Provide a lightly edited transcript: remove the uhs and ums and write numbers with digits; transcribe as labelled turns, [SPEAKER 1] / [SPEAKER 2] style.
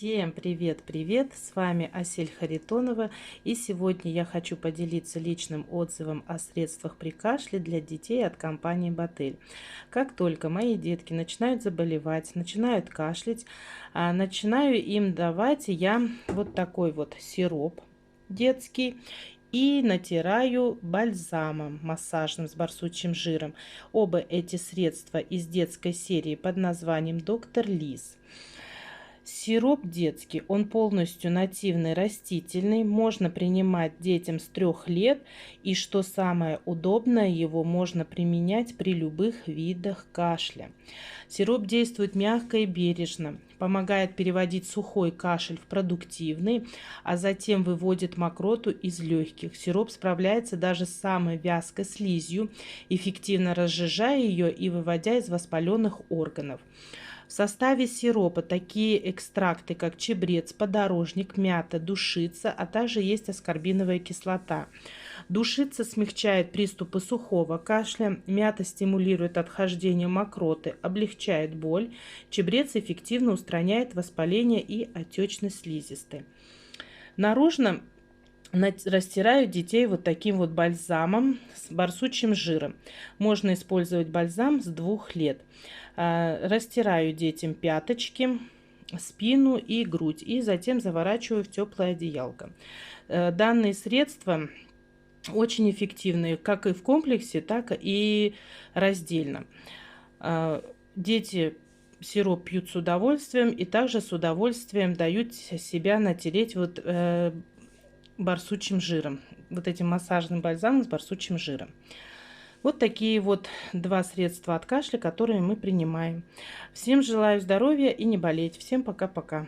[SPEAKER 1] Всем привет-привет! С вами Асель Харитонова, и сегодня я хочу поделиться личным отзывом о средствах при кашле для детей от компании Ботель. Как только мои детки начинают заболевать, начинают кашлять, начинаю им давать я вот такой вот сироп детский и натираю бальзамом массажным с барсучьим жиром. Оба эти средства из детской серии под названием «Доктор Лиз». Сироп детский, он полностью нативный, растительный, можно принимать детям с 3 лет, и что самое удобное, его можно применять при любых видах кашля. Сироп действует мягко и бережно, помогает переводить сухой кашель в продуктивный, а затем выводит мокроту из легких. Сироп справляется даже с самой вязкой слизью, эффективно разжижая ее и выводя из воспаленных органов. В составе сиропа такие экстракты, как чабрец, подорожник, мята, душица, а также есть аскорбиновая кислота. Душица смягчает приступы сухого кашля, мята стимулирует отхождение мокроты, облегчает боль, чабрец эффективно устраняет воспаление и отечность слизистой. Наружно растираю детей вот таким вот бальзамом с барсучьим жиром. Можно использовать бальзам с 2 лет. Растираю детям пяточки, спину и грудь, и затем заворачиваю в теплое одеялко. Данные средства очень эффективные как и в комплексе, так и раздельно. Дети сироп пьют с удовольствием и также с удовольствием дают себя натереть вот барсучьим жиром, вот этим массажным бальзамом с барсучьим жиром. Вот такие вот 2 средства от кашля, которые мы принимаем. Всем желаю здоровья и не болеть. Всем пока-пока.